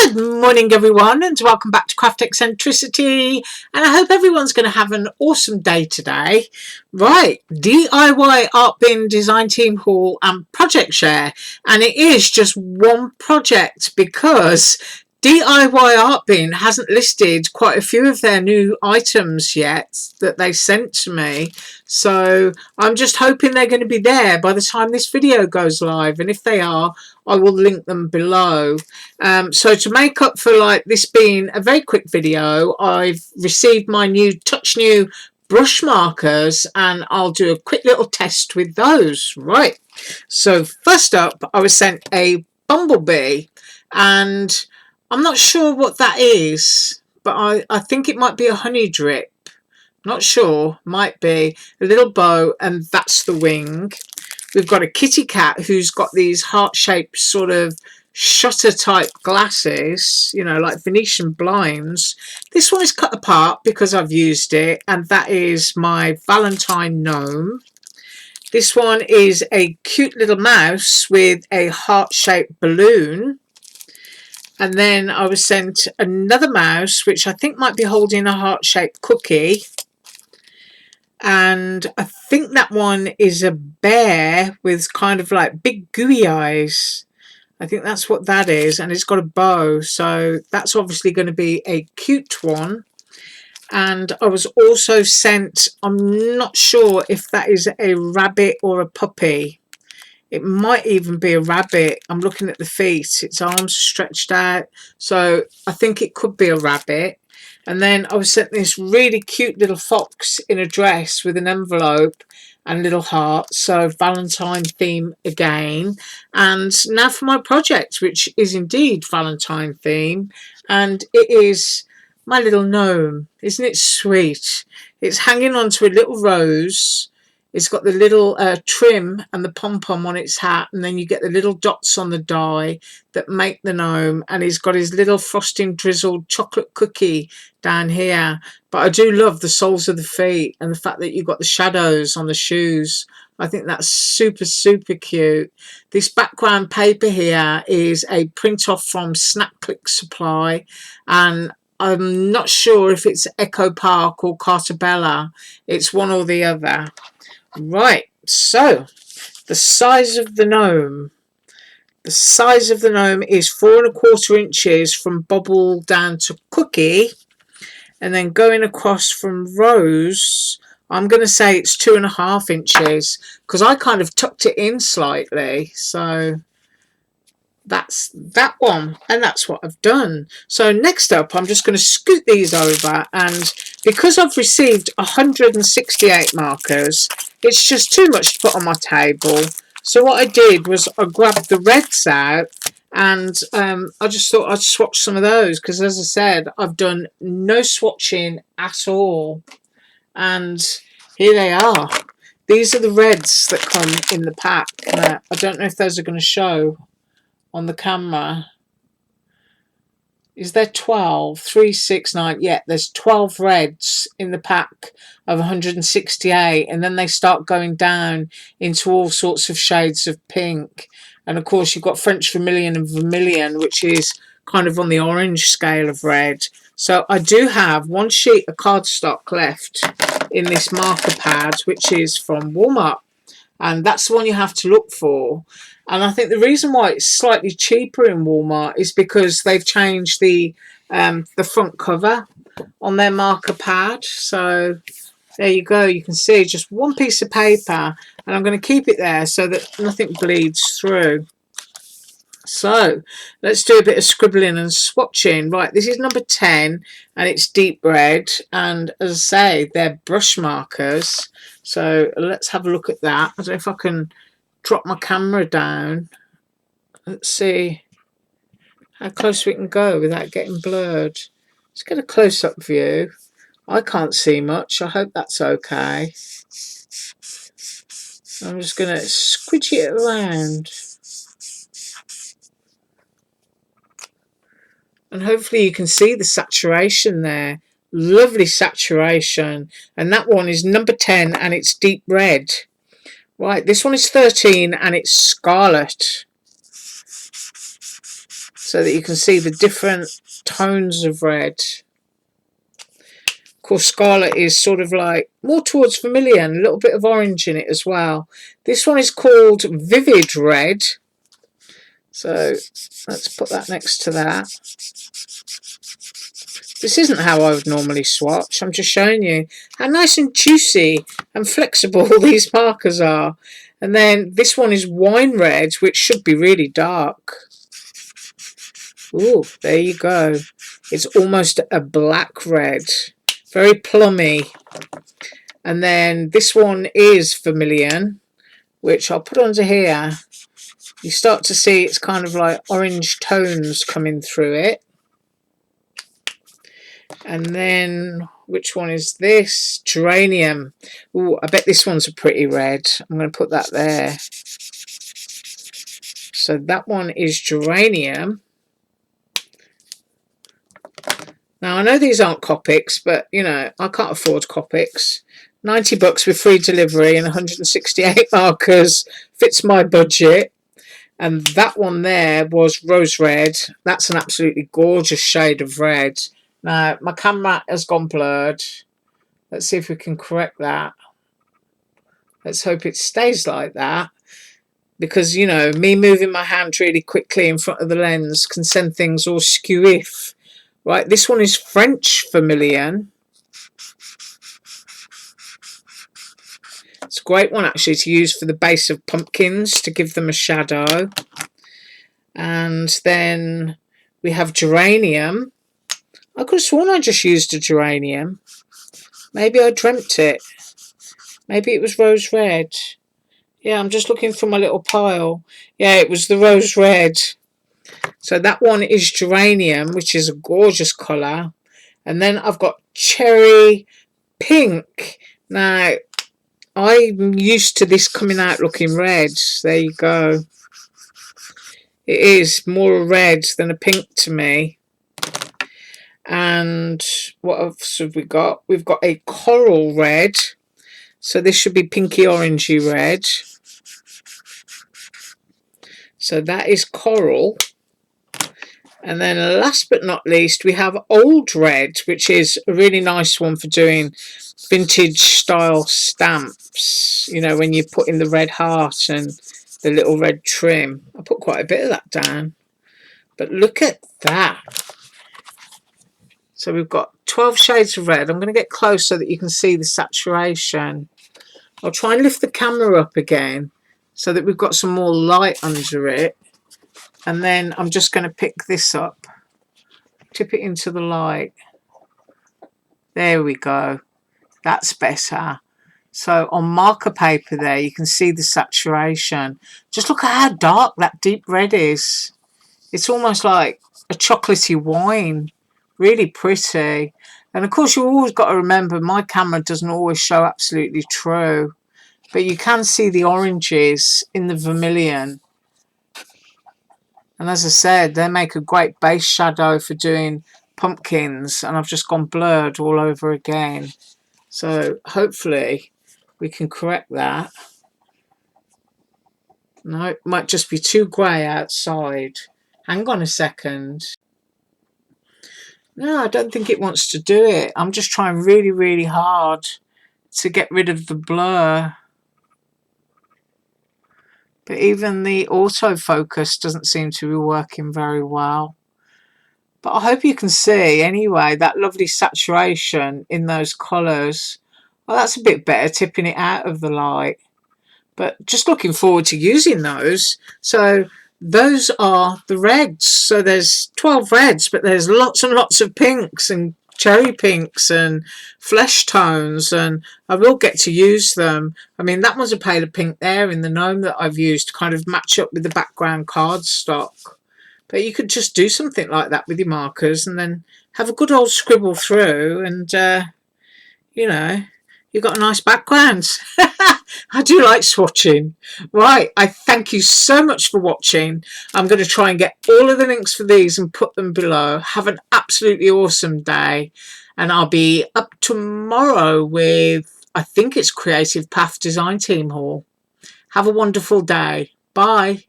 Good morning everyone, and welcome back to Craft Eccentricity, and I hope everyone's going to have an awesome day today. Right, DIY art bin design team haul and project share, and it is just one project because DIY Art Bin hasn't listed quite a few of their new items yet that they sent to me, so I'm just hoping they're going to be there by the time this video goes live, and if they are, I will link them below. So to make up for this being a very quick video, I've received my new Touchnew brush markers and I'll do a quick little test with those. Right, so first up I was sent a bumblebee, and I'm not sure what that is, but I think it might be a honey drip. Not sure, might be a little bow, and that's the wing. We've got a kitty cat who's got these heart-shaped sort of shutter type glasses, you know, like Venetian blinds. This one is cut apart because I've used it, and that is my Valentine gnome. This one is a cute little mouse with a heart-shaped balloon. And then I was sent another mouse, which I think might be holding a heart-shaped cookie. And I think that one is a bear with kind of like big gooey eyes. I think that's what that is, and it's got a bow, so that's obviously going to be a cute one. And I was also sent, I'm not sure if that is a rabbit or a puppy. It might even be a rabbit. I'm looking at the feet, its arms are stretched out, so I think it could be a rabbit. And then I was sent this really cute little fox in a dress with an envelope and little hearts, so Valentine theme again. And now for my project, which is indeed Valentine theme, and it is my little gnome. Isn't it sweet? It's hanging onto a little rose. It's got the little trim and the pom-pom on its hat, and then you get the little dots on the die that make the gnome, and he's got his little frosting drizzled chocolate cookie down here. But I do love the soles of the feet and the fact that you've got the shadows on the shoes. I think that's super, super cute. This background paper here is a print off from Snap Click Supply, and I'm not sure if it's Echo Park or Cartabella. It's one or the other. Right, so the size of the gnome. The size of the gnome is 4¼ inches from bubble down to cookie, and then going across from rose, I'm going to say it's 2½ inches because I kind of tucked it in slightly. So that's that one, and that's what I've done. So next up I'm just going to scoot these over, and because I've received 168 markers, it's just too much to put on my table. So what I did was I grabbed the reds out, and I just thought I'd swatch some of those because, as I said, I've done no swatching at all. And here they are. These are the reds that come in the pack. I don't know if those are going to show on the camera. Is there 12? 3, 6, 9. Yeah, there's 12 reds in the pack of 168, and then they start going down into all sorts of shades of pink. And of course you've got French vermilion and vermilion, which is kind of on the orange scale of red. So I do have one sheet of cardstock left in this marker pad, which is from Walmart, and that's the one you have to look for. And I think the reason why it's slightly cheaper in Walmart is because they've changed the front cover on their marker pad. So there you go. You can see just one piece of paper, and I'm going to keep it there so that nothing bleeds through. So let's do a bit of scribbling and swatching. Right, this is number 10, and it's deep red, and as I say, they're brush markers. So let's have a look at that. I don't know if I can drop my camera down. Let's see how close we can go without getting blurred. Let's get a close-up view. I can't see much. I hope that's okay. I'm just going to squidge it around, and hopefully you can see the saturation there. Lovely saturation. And that one is number 10, and it's deep red. Right, this one is 13, and it's scarlet. so that you can see the different tones of red. Of course, Scarlet is sort of like more towards vermilion, a little bit of orange in it as well. This one is called Vivid Red. So let's put that next to that. This isn't how I would normally swatch. I'm just showing you how nice and juicy and flexible these markers are. And then this one is Wine Red, which should be really dark. Ooh, there you go. It's almost a black red. Very plummy. And then this one is Vermilion, which I'll put onto here. You start to see it's kind of like orange tones coming through it. And then, which one is this? Geranium. Ooh, I bet this one's a pretty red. I'm going to put that there. So that one is Geranium. Now, I know these aren't Copics, but, you know, I can't afford Copics. $90 with free delivery and 168 markers fits my budget. And that one there was Rose Red. That's an absolutely gorgeous shade of red. Now, my camera has gone blurred. Let's see if we can correct that. Let's hope it stays like that. Because, you know, me moving my hand really quickly in front of the lens can send things all skew-if. Right, this one is French Vermilion. It's a great one, actually, to use for the base of pumpkins to give them a shadow. And then we have Geranium. I could have sworn I just used a Geranium. Maybe I dreamt it. Maybe it was Rose Red. Yeah, I'm just looking for my little pile. Yeah, it was the Rose Red. So that one is Geranium, which is a gorgeous colour. And then I've got Cherry Pink. Now, I'm used to this coming out looking red. There you go. It is more a red than a pink to me. And what else have we got? We've got a Coral Red. So this should be pinky orangey red. So that is Coral. And then last but not least, we have Old Red, which is a really nice one for doing vintage style stamps. You know, when you put in the red heart and the little red trim. I put quite a bit of that down. But look at that. So we've got 12 shades of red. I'm going to get close so that you can see the saturation. I'll try and lift the camera up again so that we've got some more light under it. And then I'm just going to pick this up, tip it into the light. There we go. That's better. So on marker paper there, you can see the saturation. Just look at how dark that deep red is. It's almost like a chocolatey wine. Really pretty. And of course, you've always got to remember, my camera doesn't always show absolutely true. But you can see the oranges in the vermilion. And as I said, they make a great base shadow for doing pumpkins. And I've just gone blurred all over again. So hopefully we can correct that. No, it might just be too grey outside. Hang on a second. No, I don't think it wants to do it. I'm just trying really, really hard to get rid of the blur. But even the autofocus doesn't seem to be working very well. But I hope you can see, anyway, that lovely saturation in those colours. Well, that's a bit better, tipping it out of the light. But just looking forward to using those. So those are the reds. So there's 12 reds, but there's lots and lots of pinks and cherry pinks and flesh tones, and I will get to use them. I mean, that one's a paler pink there in the gnome that I've used to kind of match up with the background cardstock. But you could just do something like that with your markers and then have a good old scribble through, and you know, you've got a nice background. I do like swatching. Right, I thank you so much for watching. I'm going to try and get all of the links for these and put them below. Have an absolutely awesome day. And I'll be up tomorrow with, I think it's Creative Path Design Team Haul. Have a wonderful day. Bye.